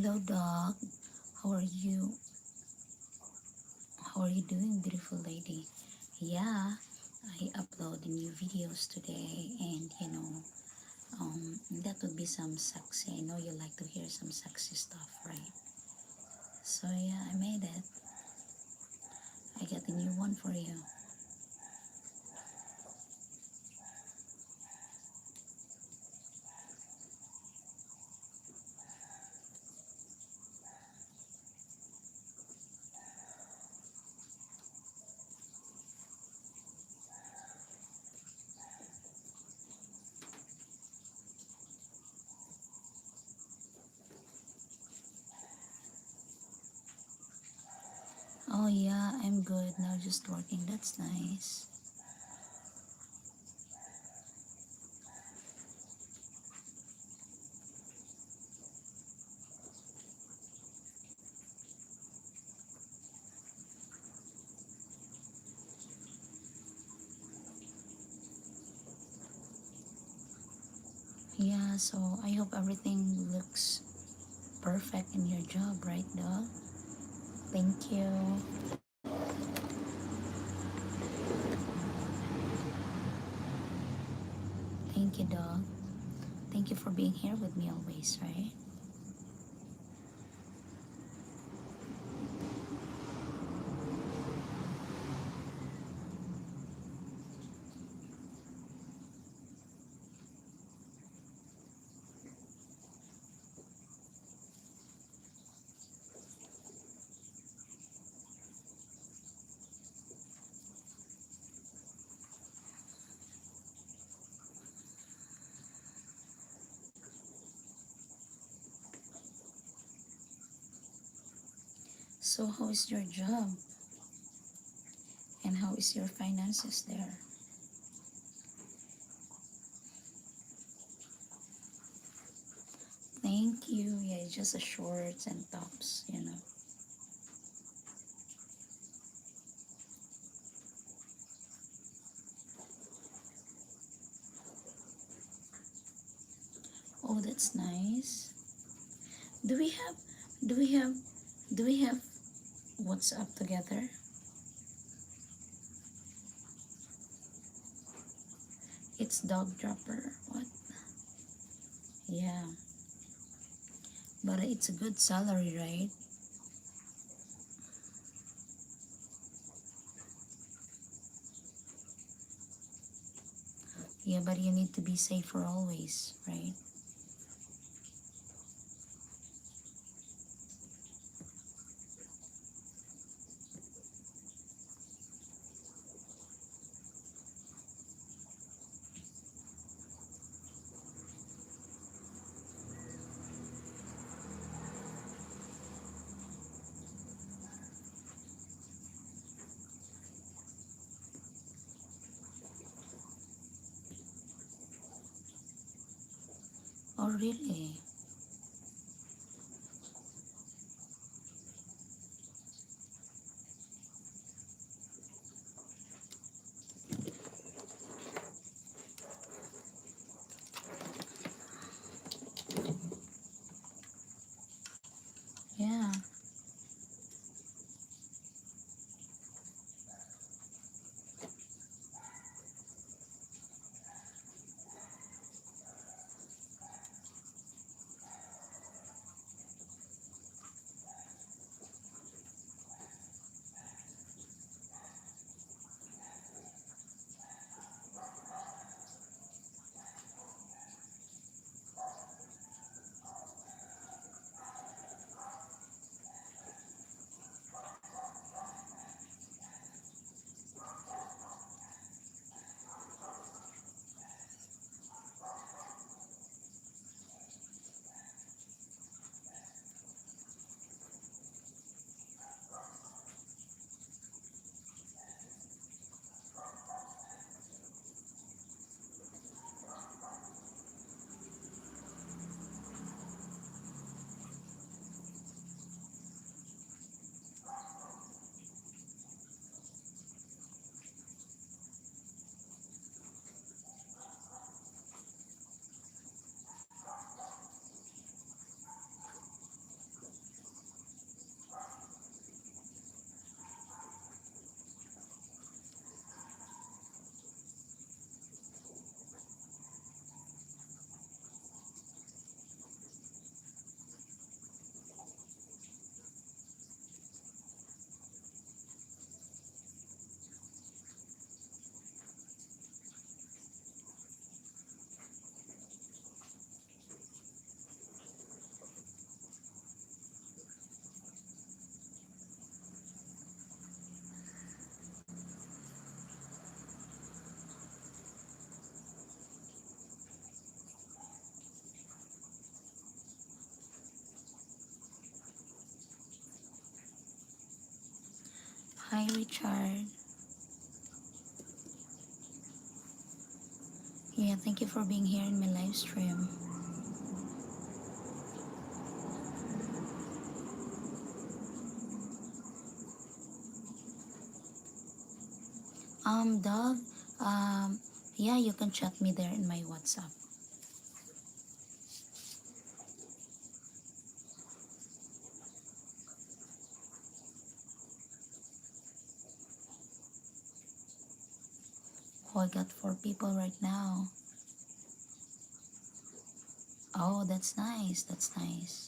Hello, dog. How are you? How are you doing, beautiful lady? Yeah, I upload new videos today, and that would be some sexy. I know you like to hear some sexy stuff, right? So yeah, I made it. I got a new one for you. Oh yeah, I'm good now. Just working. That's nice. Yeah. So I hope everything looks perfect in your job, right, dog? Thank you. Thank you, dog. Thank you for being here with me always, right? So, how is your job? And how is your finances there? Thank you. Yeah, just a shorts and tops. Oh, that's nice. Do we have, do we have, do we have WhatsApp together? It's dog dropper. What? Yeah, but it's a good salary, right? Yeah, but you need to be safer always, right? Oh, really? Yeah. Hi, Richard. Yeah, thank you for being here in my live stream. Dog, yeah, you can chat me there in my WhatsApp. Oh, I got 4 people right now. Oh, that's nice. That's nice.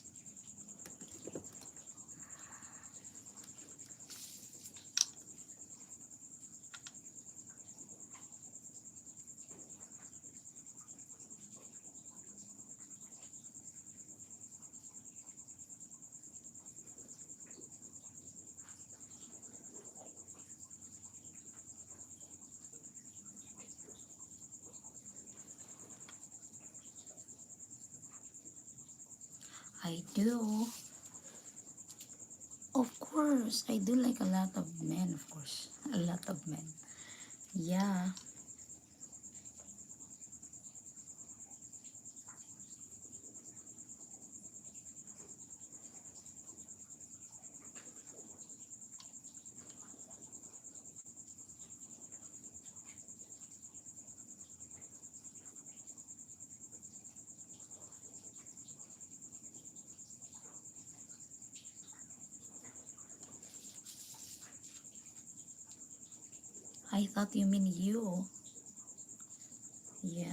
I do. Of course, I do like a lot of men, of course. A lot of men. Yeah. I thought you mean you. Yeah.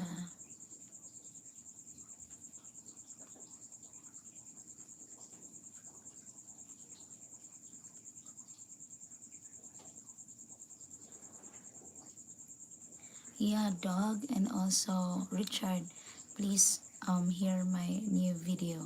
Yeah, dog, and also Richard, please hear my new video.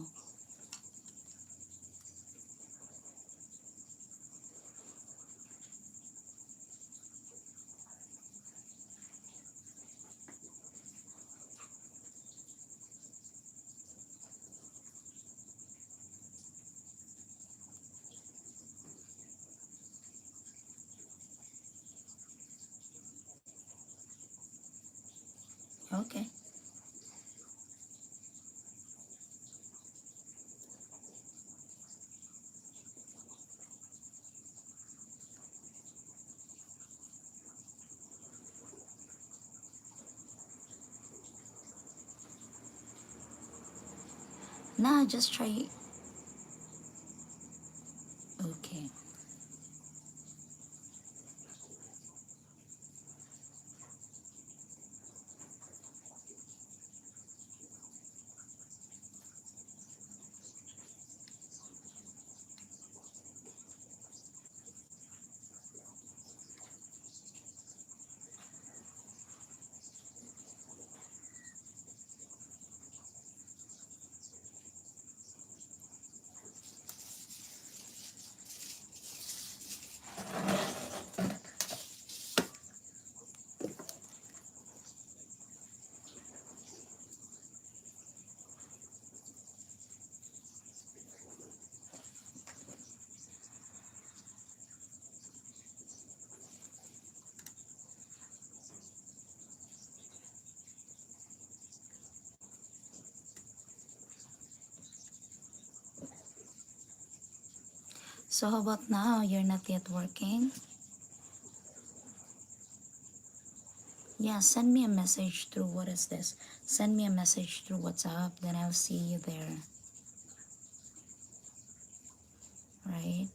Okay. Nah, just try. Okay. So how about now? You're not yet working? Yeah, send me a message through, what is this? Send me a message through WhatsApp, then I'll see you there. Right?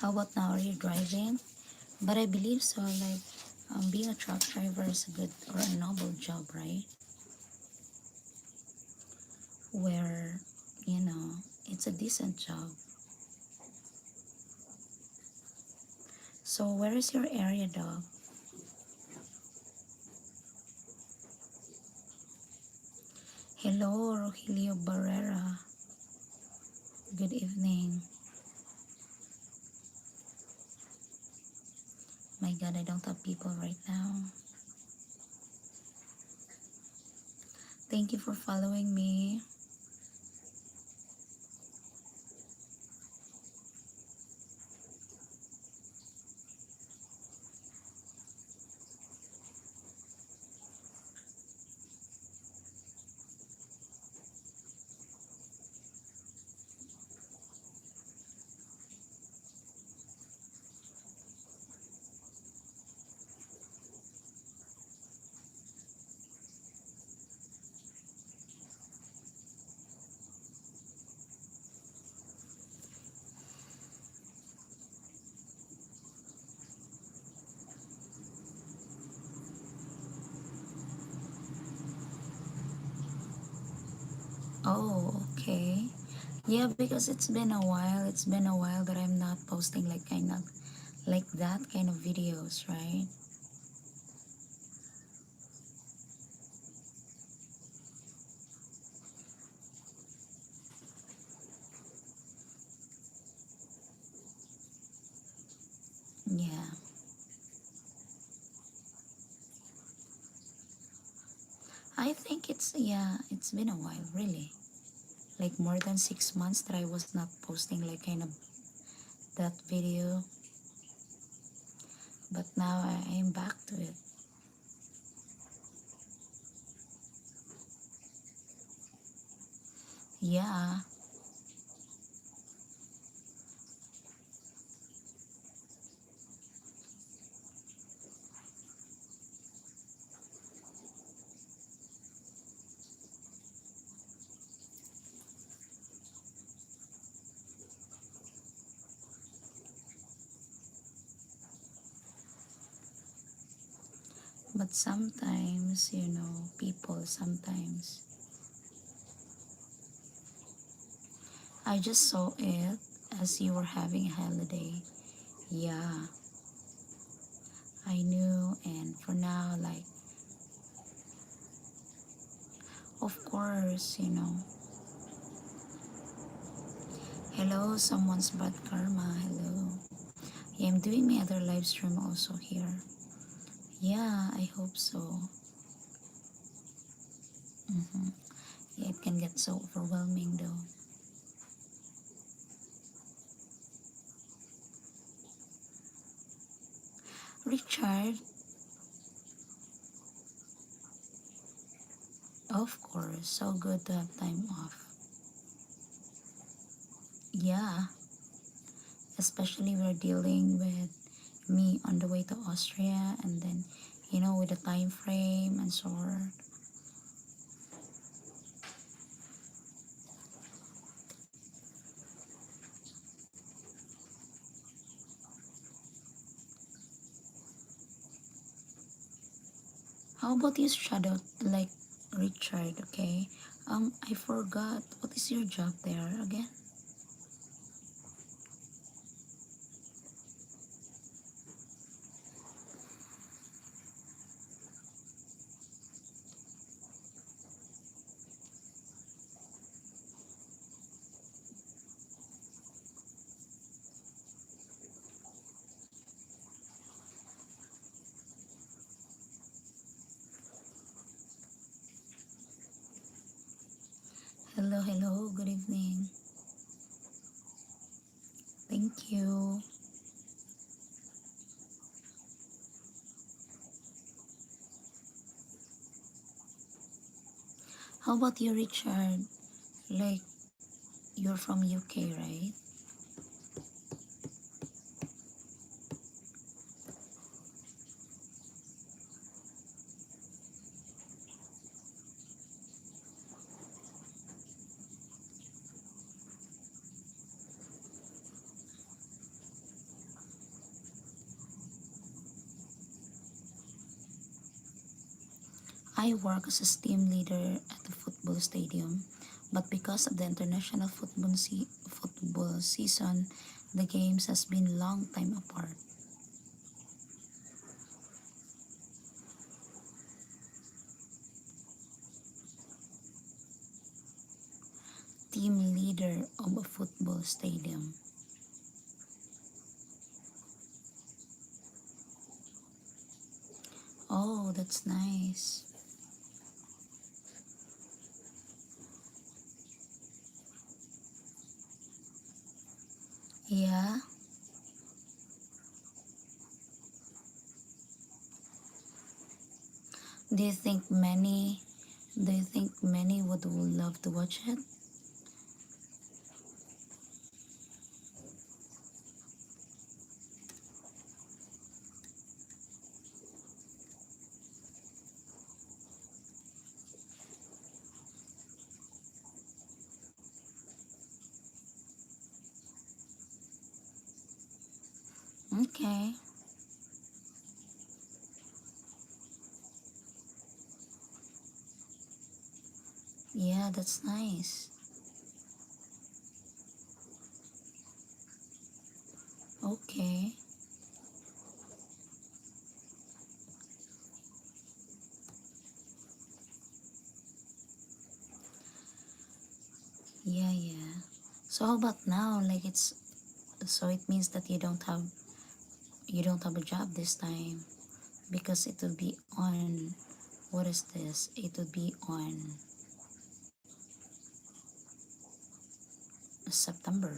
How about now? Are you driving? But I believe so. Like, being a truck driver is a good or a noble job, right? Where, you know, it's a decent job. So, where is your area, dog? Hello, Rogelio Barrera. Good evening. My God, I don't have people right now. Thank you for following me. Oh, okay. Yeah, because it's been a while. It's been a while that I'm not posting like kind of like that kind of videos, right? Yeah. I think it's been a while, really. Like more than 6 months that I was not posting like kind of that video. But now I am back to it. Yeah. But sometimes, people sometimes I just saw it as you were having a holiday. Yeah, I knew, and for now, like, of course, hello, someone's bad karma. Hello. Yeah, I'm doing my other live stream also here. Yeah, I hope so. Mm-hmm. Yeah, it can get so overwhelming though. Richard, of course, so good to have time off. Yeah, especially we're dealing with me on the way to Austria and then, with the time frame and so on. How about you shout out like Richard, okay? I forgot. What is your job there again? Hello, hello, good evening. Thank you. How about you, Richard? Like, you're from UK, right? I work as a team leader at the football stadium, but because of the international football season, the games has been long time apart. Team leader of a football stadium. Oh, that's nice. Yeah. Do you think many would love to watch it? Okay. Yeah, that's nice. Okay. Yeah, yeah. So how about now? Like it's so it means that you don't have a job this time because it will be on what is this? It will be on September.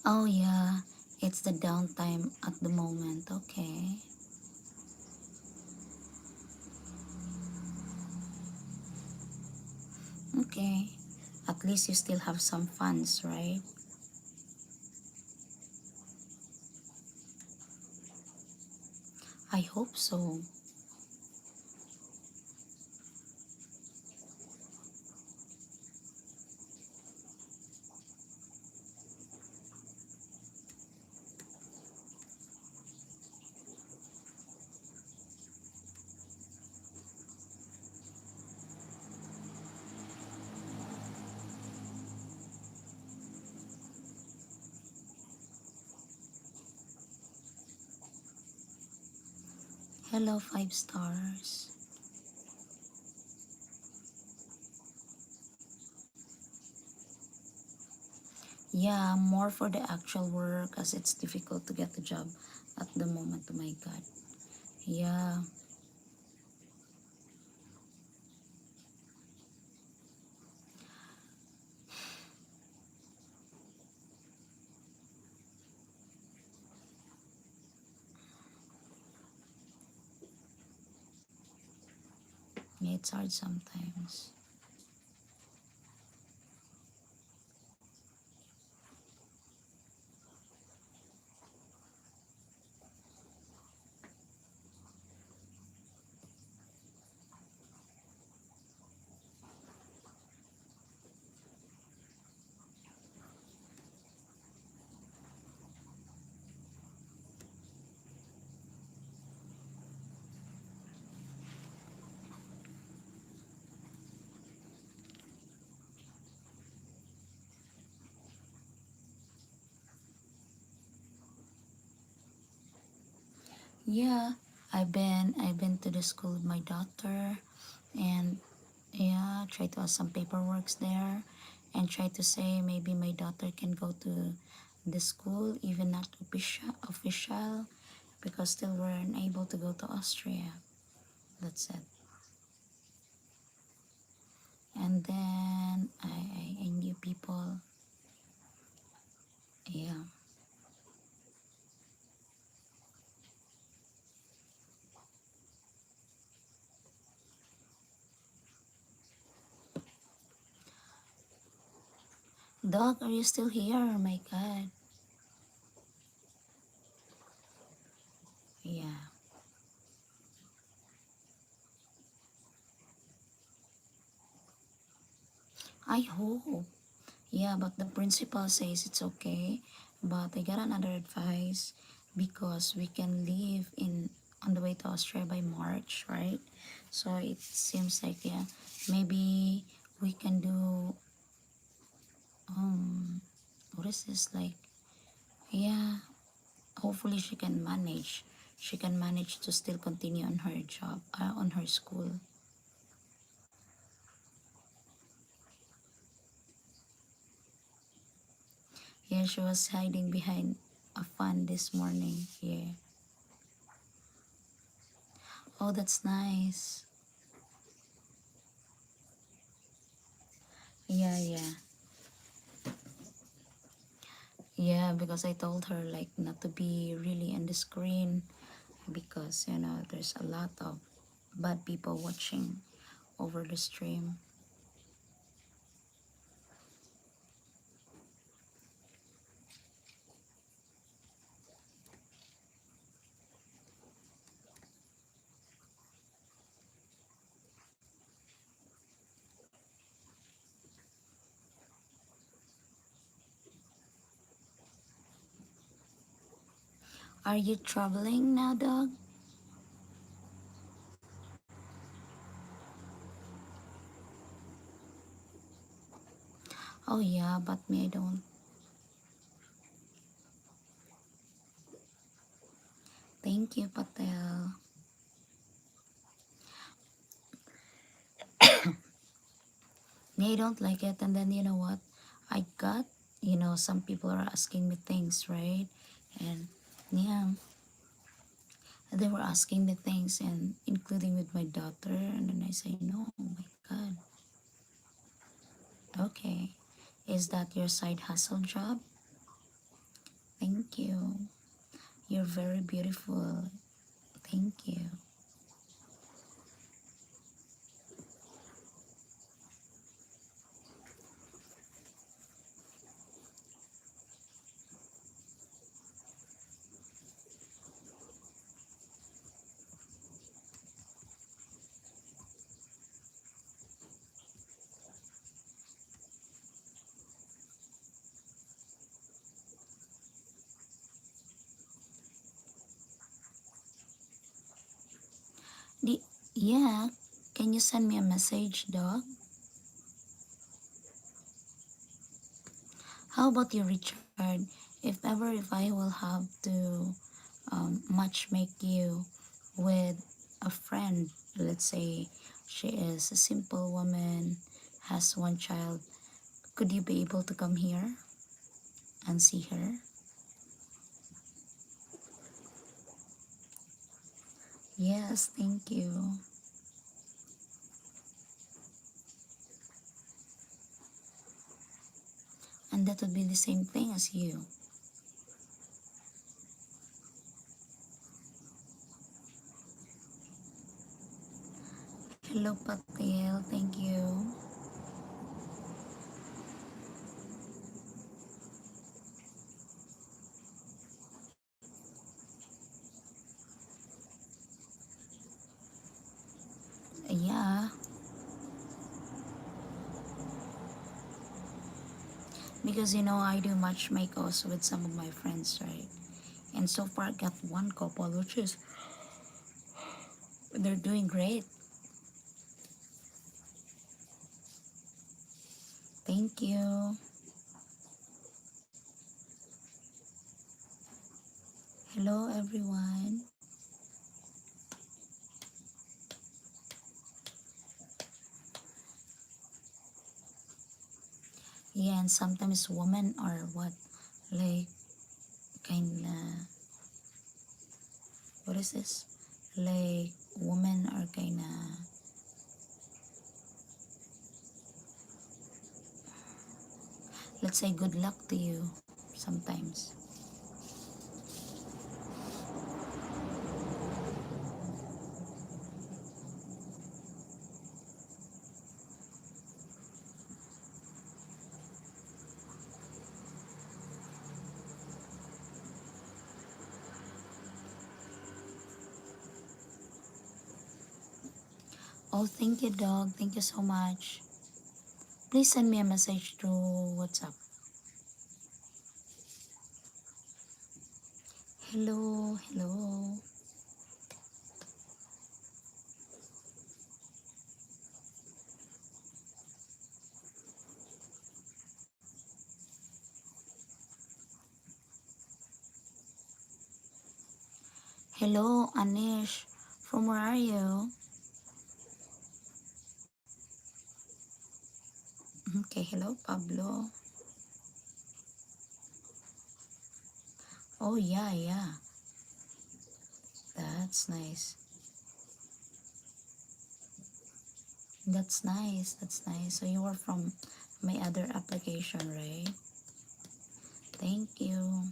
Oh yeah, it's the downtime at the moment. Okay. Okay. At least you still have some funds, right? I hope so. Hello, 5 stars. Yeah, more for the actual work as it's difficult to get the job at the moment. Oh my god. Yeah, yeah, it's hard sometimes. Yeah, I've been to the school with my daughter, and yeah, try to ask some paperworks there, and try to say maybe my daughter can go to the school, even not official, because still we're unable to go to Austria. That's it. And then I knew people. Yeah, dog, are you still here? Oh my god. Yeah. I hope. Yeah, but the principal says it's okay. But I got another advice because we can leave in on the way to Australia by March, right? So it seems like, yeah, maybe we can do what is this like? Yeah, hopefully she can manage to still continue on her job, on her school. Yeah, she was hiding behind a fan this morning. Yeah. Oh, that's nice. Yeah, yeah. Yeah, because I told her like not to be really on the screen because there's a lot of bad people watching over the stream. Are you traveling now, dog? Oh yeah, but me I don't. Thank you, Patel. Me I don't like it, and then you know what? I got some people are asking me things, right? And yeah, they were asking me things and including with my daughter, and then I say no. Oh my God. Okay. Is that your side hustle job? Thank you. You're very beautiful. Thank you. The, yeah, can you send me a message, dog? How about you, Richard? If I will have to match make you with a friend, let's say she is a simple woman, has one child, could you be able to come here and see her? Yes, thank you. And that would be the same thing as you. Hello, Patil. Thank you. Yeah, because I do matchmake also with some of my friends, right? And so far, I got one couple, which is they're doing great. Thank you. Hello, everyone. Yeah, and sometimes women are what, like, kinda, what is this? Like, women are kinda, let's say, good luck to you sometimes. Oh, thank you, dog. Thank you so much. Please send me a message through WhatsApp. Hello, hello. Hello, Anish. From where are you? Okay, hello, Pablo. Oh, yeah, yeah. That's nice. That's nice. That's nice. So you were from my other application, right? Thank you.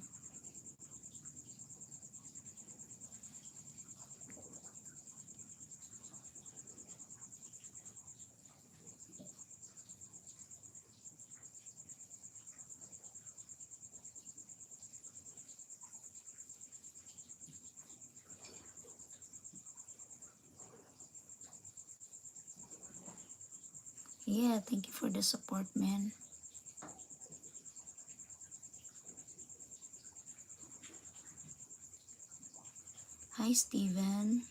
Yeah, thank you for the support, man. Hi, Steven.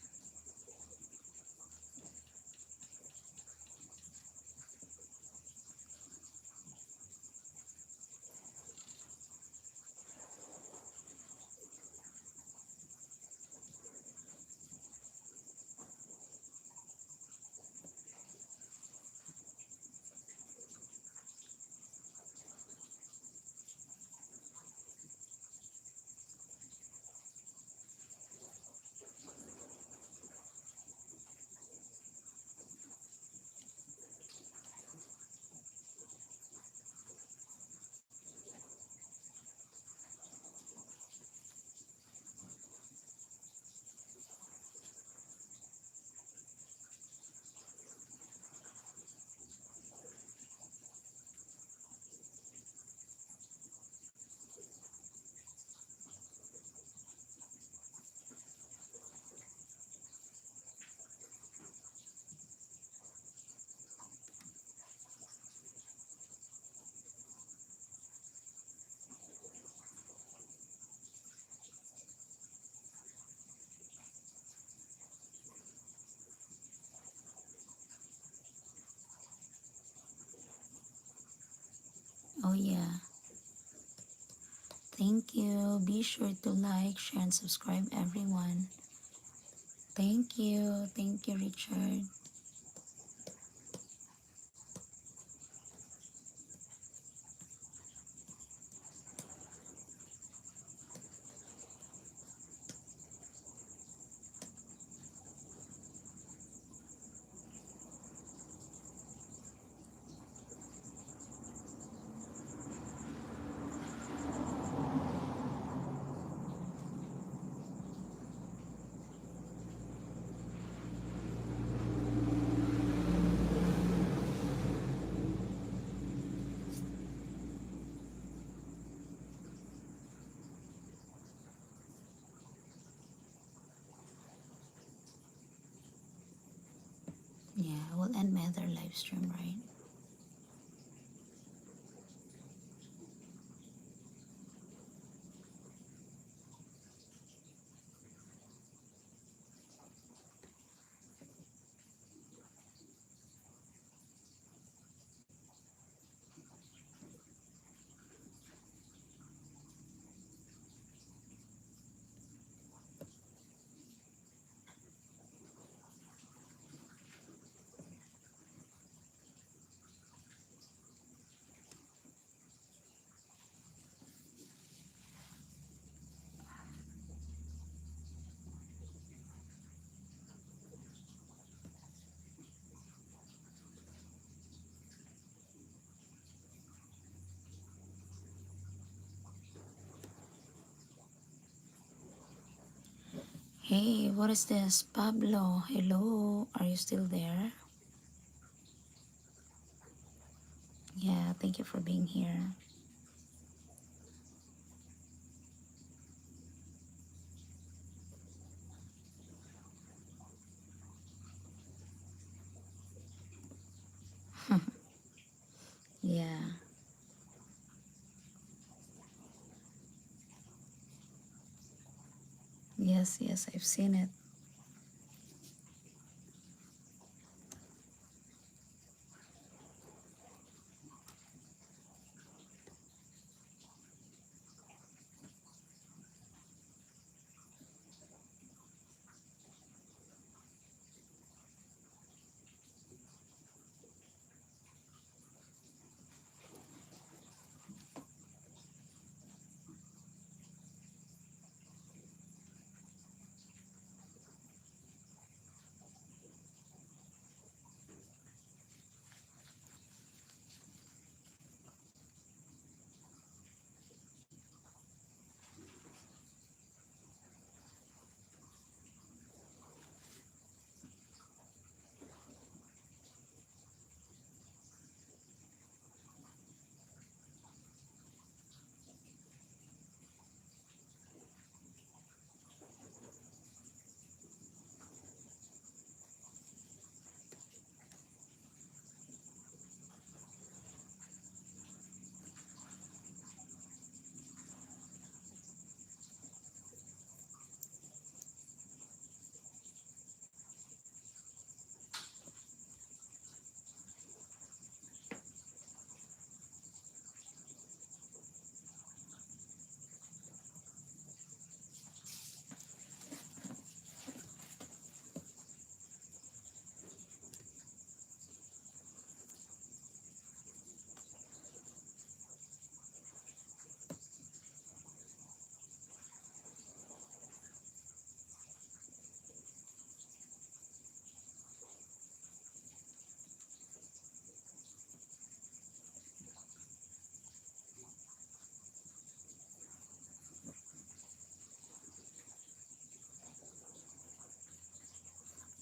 Oh, yeah. Thank you. Be sure to like, share, and subscribe, everyone. Thank you. Thank you, Richard. Yeah, I will end my other live stream, right? Hey, what is this? Pablo, hello. Are you still there? Yeah, thank you for being here. Yeah. Yes, yes, I've seen it.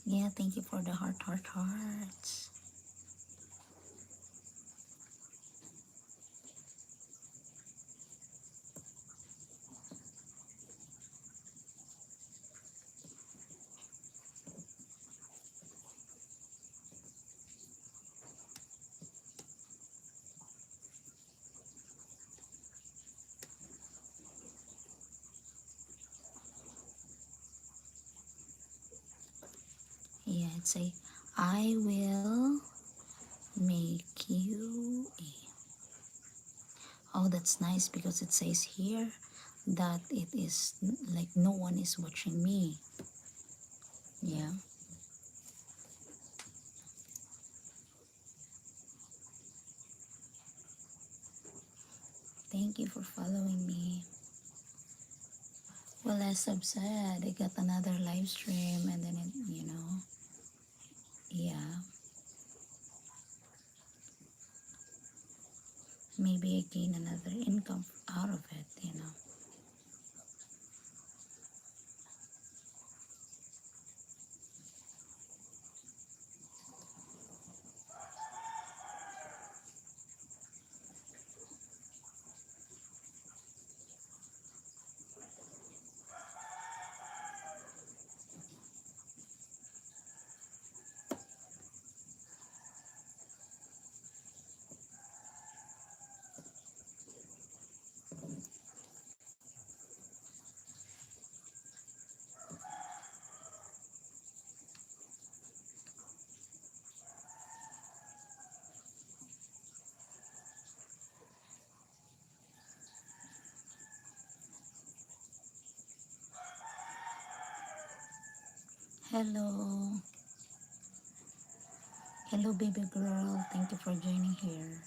Yeah, thank you for the hearts. Yeah, it's a I will make you a. Oh, that's nice because it says here that it is like no one is watching me. Yeah. Thank you for following me. Well, as I've said, I got another live stream and then yeah, maybe I gain another income out of it. Hello. Hello, baby girl. Thank you for joining here.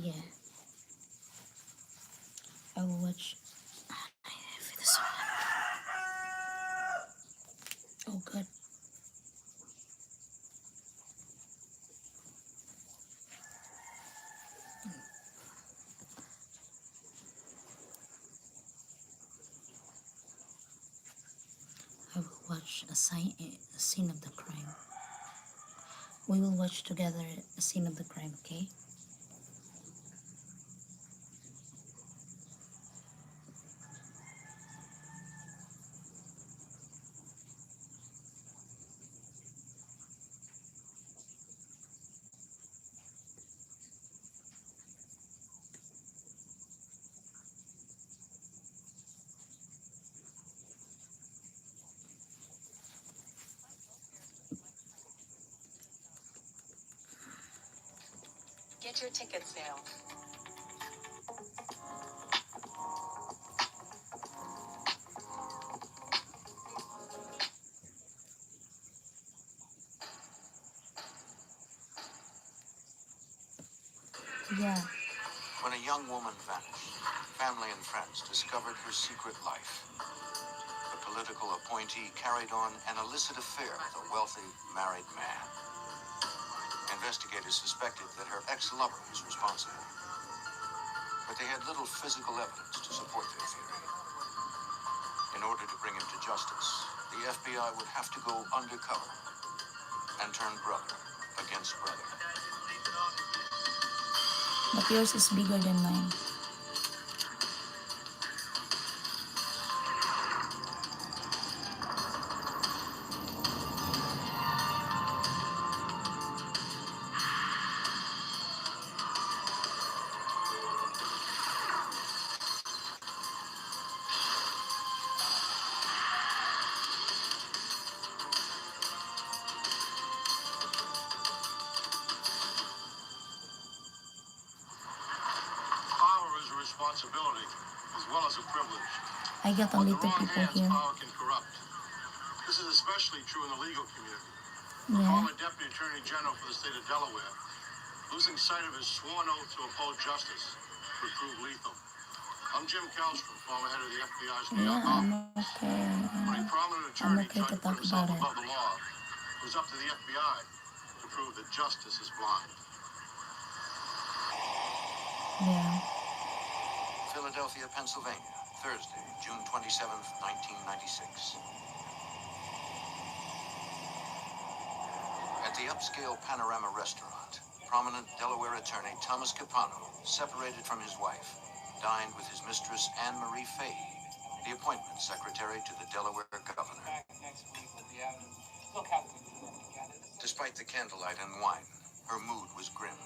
Yeah, I will watch. For the song. Oh God, I will watch a scene of the crime. We will watch together a scene of the crime, okay? Get your tickets now. Yeah, When a young woman vanished, family and friends discovered her secret life. The political appointee carried on an illicit affair with a wealthy, married man. Investigators suspected that her ex-lover was responsible, but they had little physical evidence to support their theory. In order to bring him to justice, the FBI would have to go undercover and turn brother against brother. but yours is bigger than mine. Power is a responsibility as well as a privilege. I got But only the two wrong people hands, here. power can corrupt. This is especially true in the legal community. The Yeah, former Deputy Attorney General for the state of Delaware, losing sight of his sworn oath to uphold justice, would prove lethal. I'm Jim Kallstrom, former head of the FBI's New York yeah, I'm office. okay. When a prominent I'm attorney okay tried to to put talk himself about it. above the law, it was up to the FBI to prove that justice is blind. Yeah, Philadelphia, Pennsylvania, Thursday, June 27th, 1996. At the upscale Panorama restaurant, prominent Delaware attorney Thomas Capano, separated from his wife, dined with his mistress Anne Marie Fahey, the appointment secretary to the Delaware governor. Despite the candlelight and wine, her mood was grim.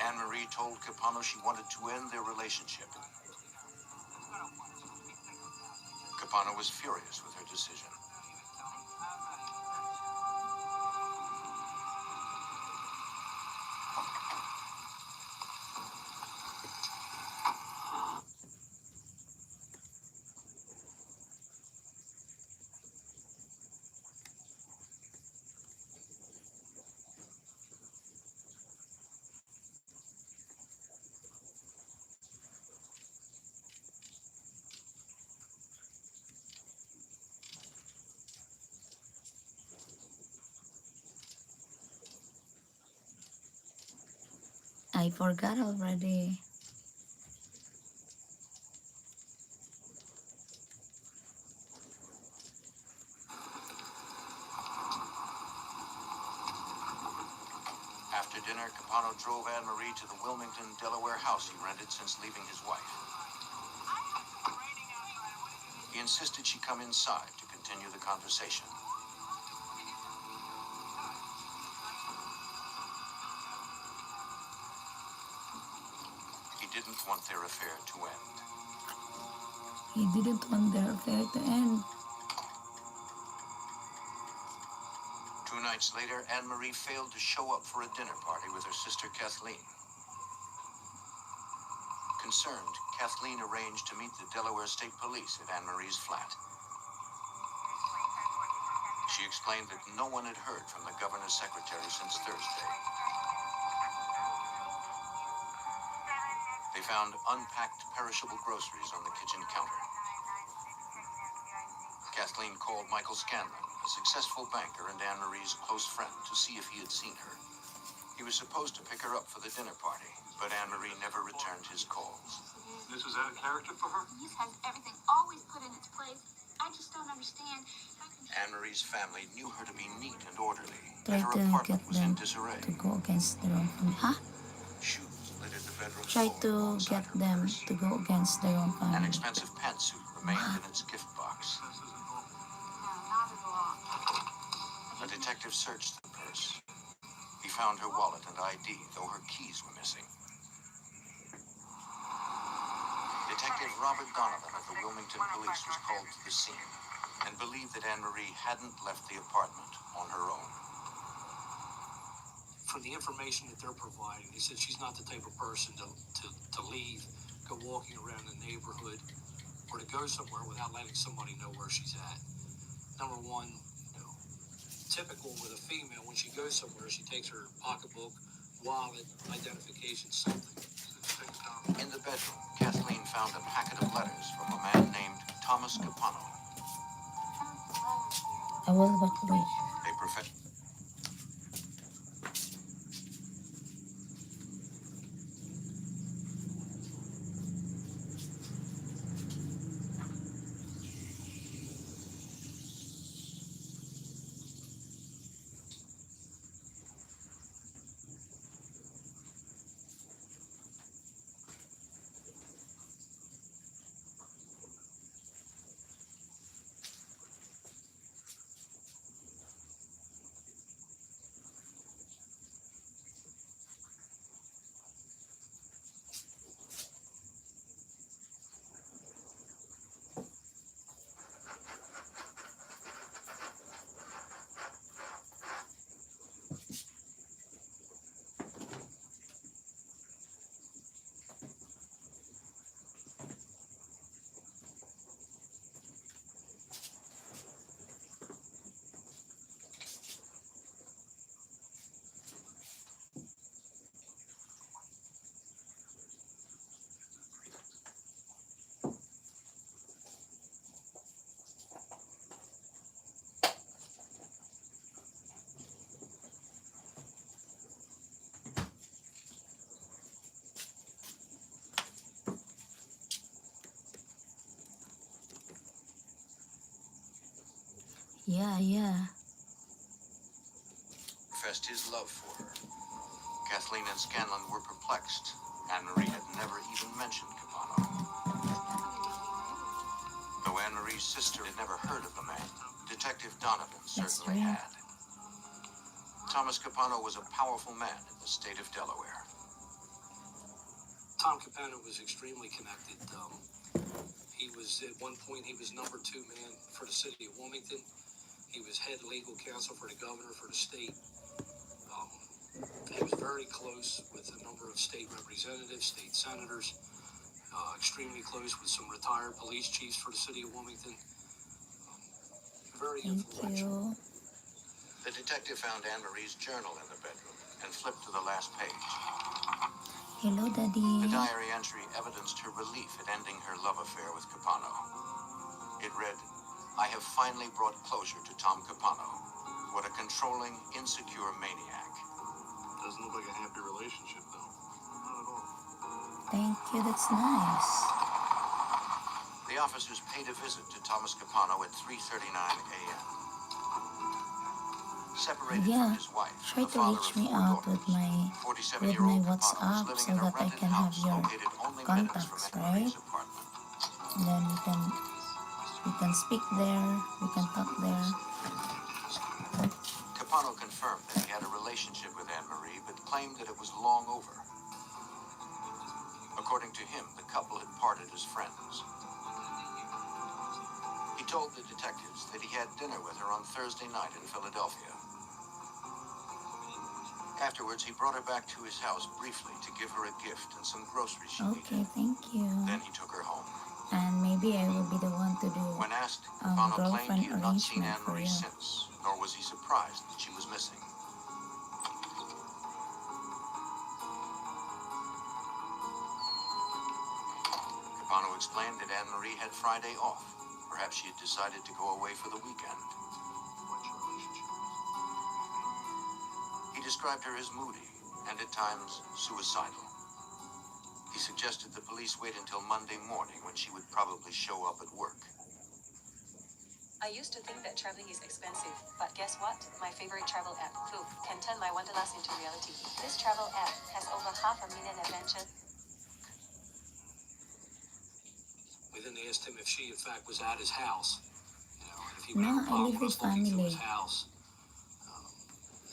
Anne Marie told Capano she wanted to end their relationship. Capano was furious with her decision. I forgot already. After dinner, Capano drove Anne Marie to the Wilmington, Delaware house he rented since leaving his wife. He insisted she come inside to continue the conversation. He didn't want their affair to end. He didn't want their affair to end. 2 nights later, Anne Marie failed to show up for a dinner party with her sister Kathleen. Concerned, Kathleen arranged to meet the Delaware State Police at Anne Marie's flat. She explained that no one had heard from the governor's secretary since Thursday. They found unpacked perishable groceries on the kitchen counter. Kathleen called Michael Scanlon, a successful banker and Anne-Marie's close friend, to see if he had seen her. He was supposed to pick her up for the dinner party, but Anne-Marie never returned his calls. This was out of character for her? This has everything always put in its place. I just don't understand. Anne-Marie's family knew her to be neat and orderly, Try and her to get apartment was in them disarray. to go against their own family. Huh? Shoes littered the bedroom Try floor to alongside get her them purse. to go against their own An family. expensive pantsuit remained in its gift box. This isn't normal. No, not at all. A detective searched the purse. He found her wallet and ID, though her keys were missing. Detective Robert Donovan of the Wilmington Police was called to the scene and believed that Anne-Marie hadn't left the apartment on her own. From the information that they're providing, they said she's not the type of person to leave, go walking around the neighborhood, or to go somewhere without letting somebody know where she's at. Number one, typical with a female, when she goes somewhere, she takes her pocketbook, wallet, identification, something. In the bedroom, Kathleen found a packet of letters from a man named Thomas Capano, I will walk away. a professional. Yeah. Professed his love for her. Kathleen and Scanlon were perplexed. Anne-Marie had never even mentioned Capano. Though Anne-Marie's sister had never heard of the man, Detective Donovan certainly true. had. Thomas Capano was a powerful man in the state of Delaware. Tom Capano was extremely connected. He was, at one point, he was number 2 man for the city of Wilmington. He was head legal counsel for the governor for the state. He was very close with a number of state representatives, state senators, extremely close with some retired police chiefs for the city of Wilmington. Very Thank influential. you. The detective found Anne-Marie's journal in the bedroom and flipped to the last page. Hello, Daddy. The diary entry evidenced her relief at ending her love affair with Capano. It read, "I have finally brought closure to Tom Capano. What a controlling, insecure maniac." Doesn't look like a happy relationship, though. Not at all. Thank you, that's nice. The officers paid a visit to Thomas Capano at 3:39 a.m. Separated Yeah, from his wife, try the to father reach of me 4 out with daughters, my 47-year-old Capano was WhatsApp living so in a that I rented can have house your located only minutes from contacts, Anne-Marie's right? apartment. And then we can speak there, we can talk there. Capano confirmed that he had a relationship with Anne-Marie, but claimed that it was long over. According to him, the couple had parted as friends. He told the detectives that he had dinner with her on Thursday night in Philadelphia. Afterwards, he brought her back to his house briefly to give her a gift and some groceries she Okay, needed. thank you. Then he took her home. And maybe I will be the one to do When asked, Capano claimed girlfriend he had not seen arrangement for Anne-Marie you. since, nor was he surprised that she was missing. Capano explained that Anne-Marie had Friday off. Perhaps she had decided to go away for the weekend. What's your relationship? He described her as moody and at times suicidal. He suggested the police wait until Monday morning when she would probably show up at work. I used to think that traveling is expensive, but guess what? My favorite travel app, Klook, can turn my wanderlust into reality. This travel app has over 500,000 adventures. We then asked him if she, in fact, was at his house. And if he would No, have a I problem live with with us looking through family. his house.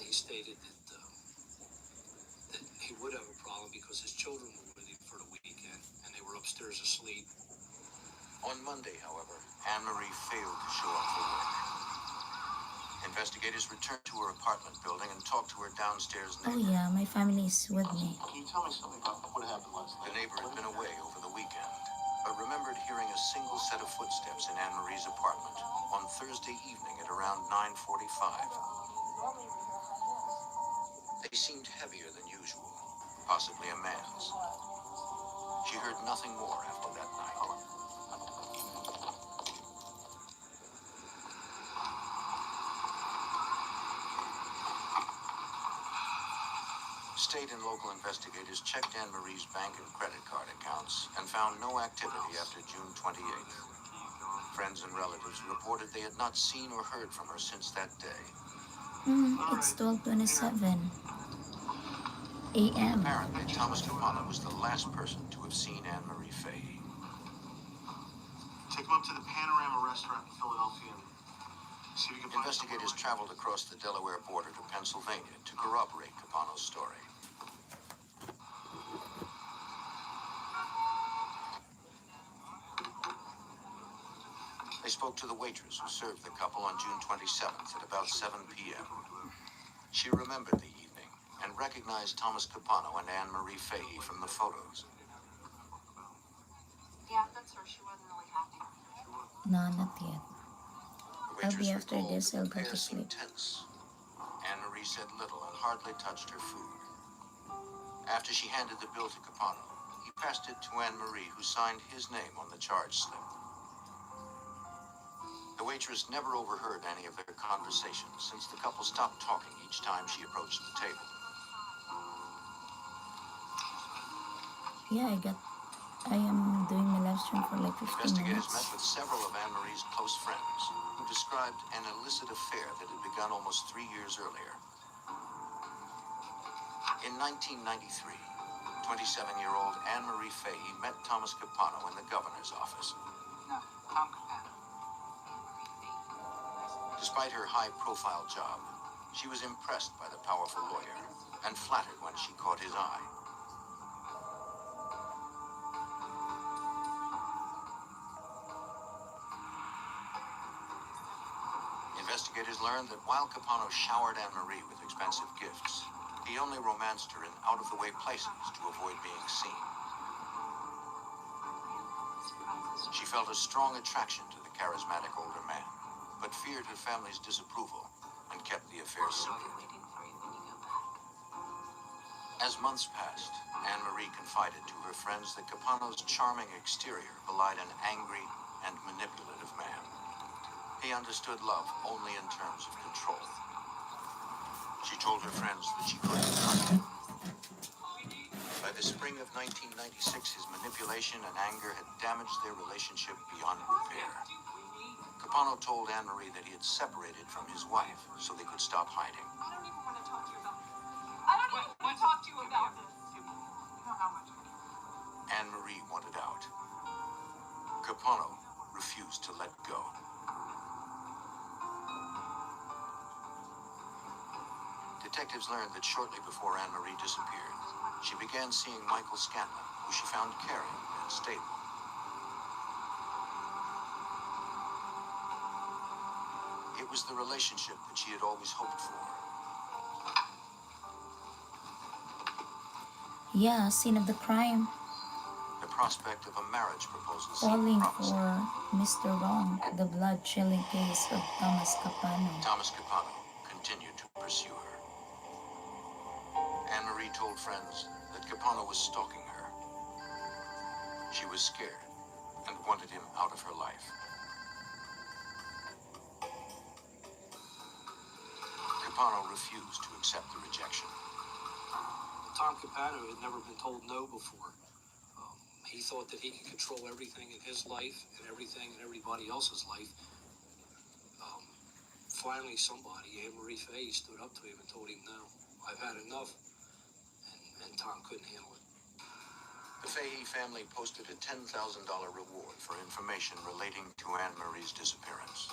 He stated that he would have a problem because his children were with him for the weekend and they were upstairs asleep. On Monday, however, Anne-Marie failed to show up for work. Investigators returned to her apartment building and talked to her downstairs Oh neighbor. yeah, my family is with me. Can you tell me something about what happened last The night? neighbor had been away over the weekend, but remembered hearing a single set of footsteps in Anne-Marie's apartment on Thursday evening at around 9:45. They seemed heavier than usual, possibly a man's. She heard nothing more after that night. State and local investigators checked Anne-Marie's bank and credit card accounts and found no activity after June 28th. Friends and relatives reported they had not seen or heard from her since that day. It's 12:27 a.m. Apparently, Thomas Capano was the last person to have seen Anne-Marie Fahey. Take him up to the Panorama restaurant in Philadelphia and see if you can find Investigators traveled across the Delaware border to Pennsylvania to corroborate Capano's story. They spoke to the waitress who served the couple on June 27th at about 7 p.m. She remembered the evening and recognized Thomas Capano and Anne-Marie Fahey from the photos. Yeah, that's her. She wasn't really happy. No, not yet. The I'll be waitress after recalled this, that I'll the go pair to seemed sleep. tense. Anne-Marie said little and hardly touched her food. After she handed the bill to Capano, he passed it to Anne-Marie, who signed his name on the charge slip. The waitress never overheard any of their conversations since the couple stopped talking each time she approached the table. Yeah, I am doing my live stream for like 15 Investigators met minutes. with several of Anne-Marie's close friends, who described an illicit affair that had begun almost 3 years earlier. In 1993, 27-year-old Anne-Marie Fahey met Thomas Capano in the governor's office. No, Tom Capano. Despite her high-profile job, she was impressed by the powerful lawyer and flattered when she caught his eye. Investigators learned that while Capano showered Anne-Marie with expensive gifts, he only romanced her in out-of-the-way places to avoid being seen. She felt a strong attraction to the charismatic older man, but feared her family's disapproval and kept the affair secret. As months passed, Anne-Marie confided to her friends that Capano's charming exterior belied an angry and manipulative man. He understood love only in terms of control. She told her friends that she couldn't trust him. By the spring of 1996, his manipulation and anger had damaged their relationship beyond repair. Capano told Anne-Marie that he had separated from his wife so they could stop hiding. I don't even want to talk to you about this. I don't even want to talk to you about this. You know how much. Anne-Marie wanted out. Capano refused to let go. Detectives learned that shortly before Anne-Marie disappeared, she began seeing Michael Scanlon, who she found caring and stable. It was the relationship that she had always hoped for. Yeah, scene of the crime. The prospect of a marriage proposal Falling seemed promising. for Mr. Wrong, the blood-chilling case of Thomas Capano. Thomas Capano continued to pursue her. Anne-Marie told friends that Capano was stalking her. She was scared and wanted him out of her life. Capano refused to accept the rejection. Tom Capano had never been told no before. He thought that he could control everything in his life and everything in everybody else's life. Finally, somebody, Anne Marie Fay, stood up to him and told him, no, I've had enough. And Tom couldn't handle it. The Fahey family posted a $10,000 reward for information relating to Anne Marie's disappearance.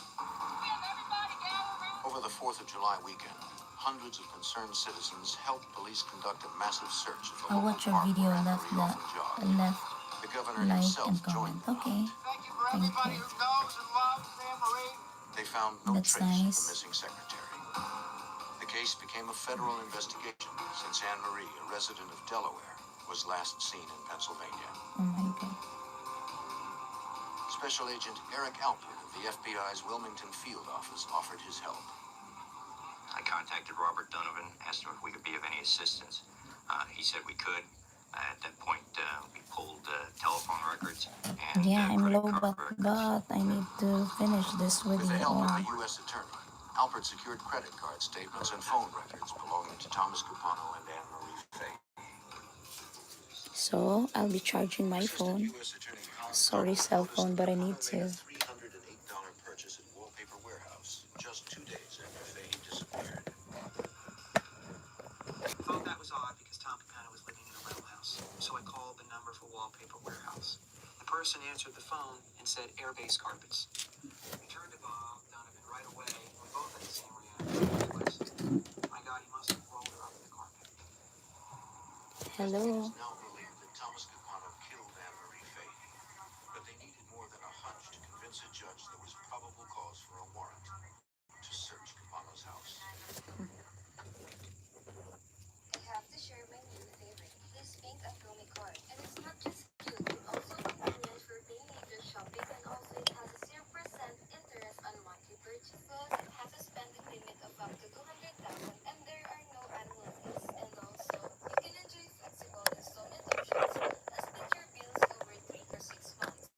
Over the 4th of July weekend, hundreds of concerned citizens helped police conduct a massive search of the I'll local watch your park video. where Anne Left Marie often jogged. left The governor like himself and joined comment. the Okay. hunt. Thank you for Thank everybody you. who knows and loves Anne Marie. They found no That's trace of nice. the missing secretary. The case became a federal investigation since Anne Marie, a resident of Delaware, was last seen in Pennsylvania. Oh my god. Special Agent Eric Alpert of the FBI's Wilmington Field Office offered his help. I contacted Robert Donovan, asked him if we could be of any assistance. He said we could. At that point, we pulled telephone records and Yeah, I'm credit low, card records. but I need to finish this With the video. help of a U.S. attorney, Alpert secured credit card statements and phone records belonging to Thomas Capano and Anne Marie Fay. So I'll be charging my phone. Assistant U.S. Attorney Colin Sorry, Connell cell noticed phone, that but I Capano need made a to. $308 purchase at Wallpaper Warehouse just 2 days after Fay disappeared. I thought that was odd because Tom Capano was living in a rental house, so I called the number for Wallpaper Warehouse. The person answered the phone and said air-based carpets. We turned to Bob Donovan right away, and we both had the same reaction. My God, he must have rolled her up in the carpet. Hello. Investigators now believe that Thomas Capano killed Anne Marie Fay, but they needed more than a hunch to convince a judge there was probable cause for a warrant to search Capano's house. I have to share my new favorite, this pink Atomic card. And it's not just cute, it's also convenient for teenager shopping, and also it has a 0% interest on monthly purchases. It has a spending limit of up to 200,000, and there are no annual fees. And also, you can enjoy flexible installment options that split your bills over 3 to 6 months.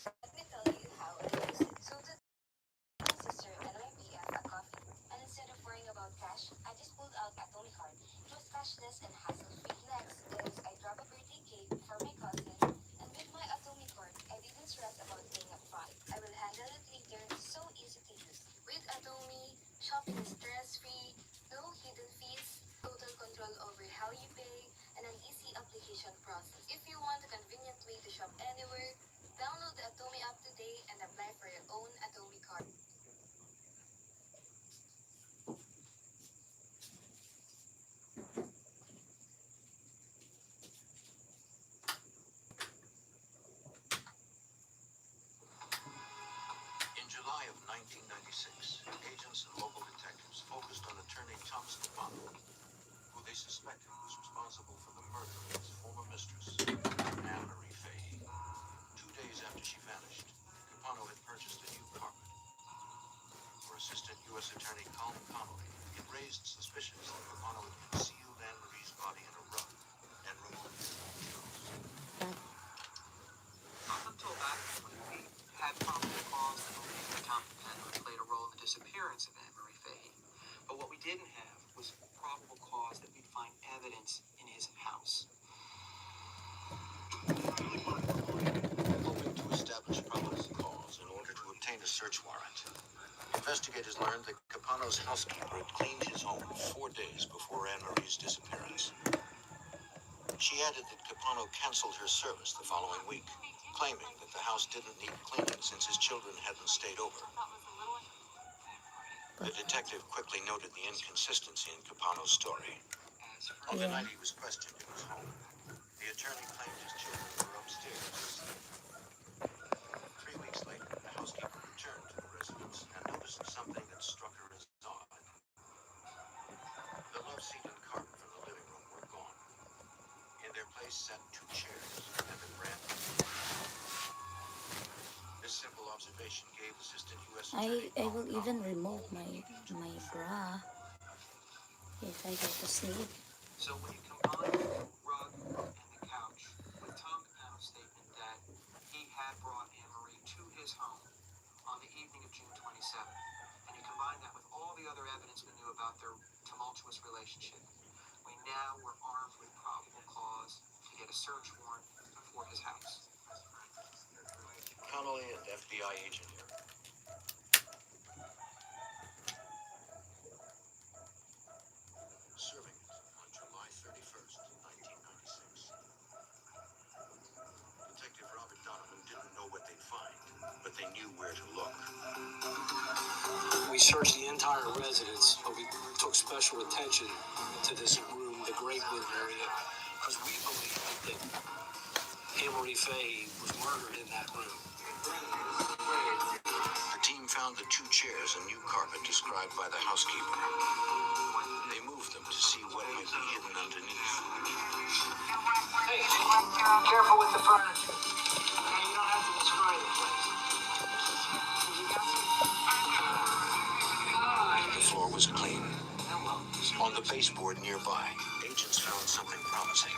Let me tell you how I use it. So today, my sister and my BF a coffee, and instead of worrying about cash, I just pulled out Atomic card. It was cashless and hassle-free. Next is I grab a birthday cake for my cousin, and with my Atomic card, I didn't stress about paying upfront. I will handle it later. So easy to use. With Atomic, shopping is stress-free, no hidden fees, total control over how you pay, and an easy application process. If you want a convenient way to shop anywhere, download the Atomic app today and apply for your own Atomic card. In July of 1996, agents and local detectives focused on attorney Thomas Capano, who they suspected was responsible for the murder of his former mistress, Anne Marie Fay. 2 days after she vanished, Capano had purchased a new carpet. For Assistant U.S. Attorney Colin Connolly, it raised suspicions that Capano had concealed Anne Marie's body in a rug and removed it from the clothes. Up until that point, we had probable cause to believe that Tom Capano had played a role in the disappearance of Anne Marie Fahey. But what we didn't have was probable cause that we'd find evidence in his house. Hoping to establish probable cause in order to obtain a search warrant, investigators learned that Capano's housekeeper had cleaned his home 4 days before Anne Marie's disappearance. She added that Capano canceled her service the following week, claiming that the house didn't need cleaning since his children hadn't stayed over. The detective quickly noted the inconsistency in Capano's story. On the night he was questioned in his home, the attorney claimed his children were upstairs asleep. 3 weeks later, the housekeeper returned to the residence and noticed something that struck her as odd. The love seat and carpet from the living room were gone. In their place sat 2 chairs and a brand new TV. This simple observation gave Assistant U.S. Attorney I Colin will even Connolly remove all he my needed to move forward. bra if I go to sleep. So when you combine the rug and the couch with Tom Capano's statement that search warrant for his house. Connolly and FBI agent serving it on July 31st, 1996. Detective Robert Donovan didn't know what they'd find, but they knew where to look. We searched the entire residence, but we took special attention to this room, the Great Wood area, because we believe that Amory Faye was murdered in that room. The team found the 2 chairs and new carpet described by the housekeeper. They moved them to see what might be hidden underneath. Hey, careful with the furniture. You don't have to destroy the place. The floor was clean. On the baseboard nearby, agents found something promising.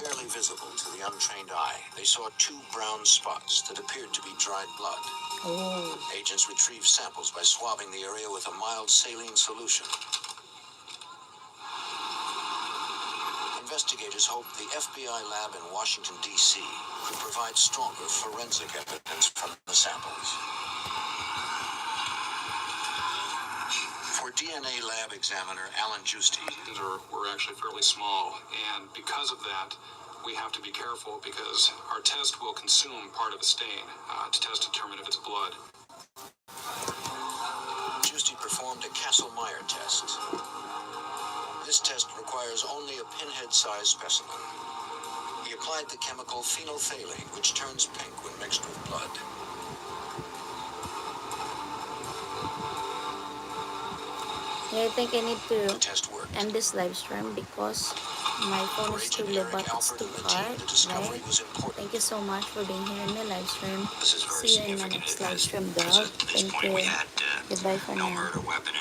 Barely visible to the untrained eye, they saw 2 brown spots that appeared to be dried blood. Oh. Agents retrieved samples by swabbing the area with a mild saline solution. Investigators hoped the FBI lab in Washington, D.C. could provide stronger forensic evidence from the samples. For DNA lab examiner Alan Giusti, were actually fairly small, and because of that, we have to be careful because our test will consume part of a stain to test to determine if it's blood. Giusti performed a Kastle-Meyer test. This test requires only a pinhead-sized specimen. He applied the chemical phenolphthalein, which turns pink when mixed with blood. Yeah, I think I need The to test worked. end this live stream because my phone For is too Agent low, Eric but it's Alford too and the hard, team, the discovery right? was important. Thank you so much for being here in my live stream. This is very See you in my significant next live stream, Because dog. at this Thank point we you. had Goodbye for no now. murder weapon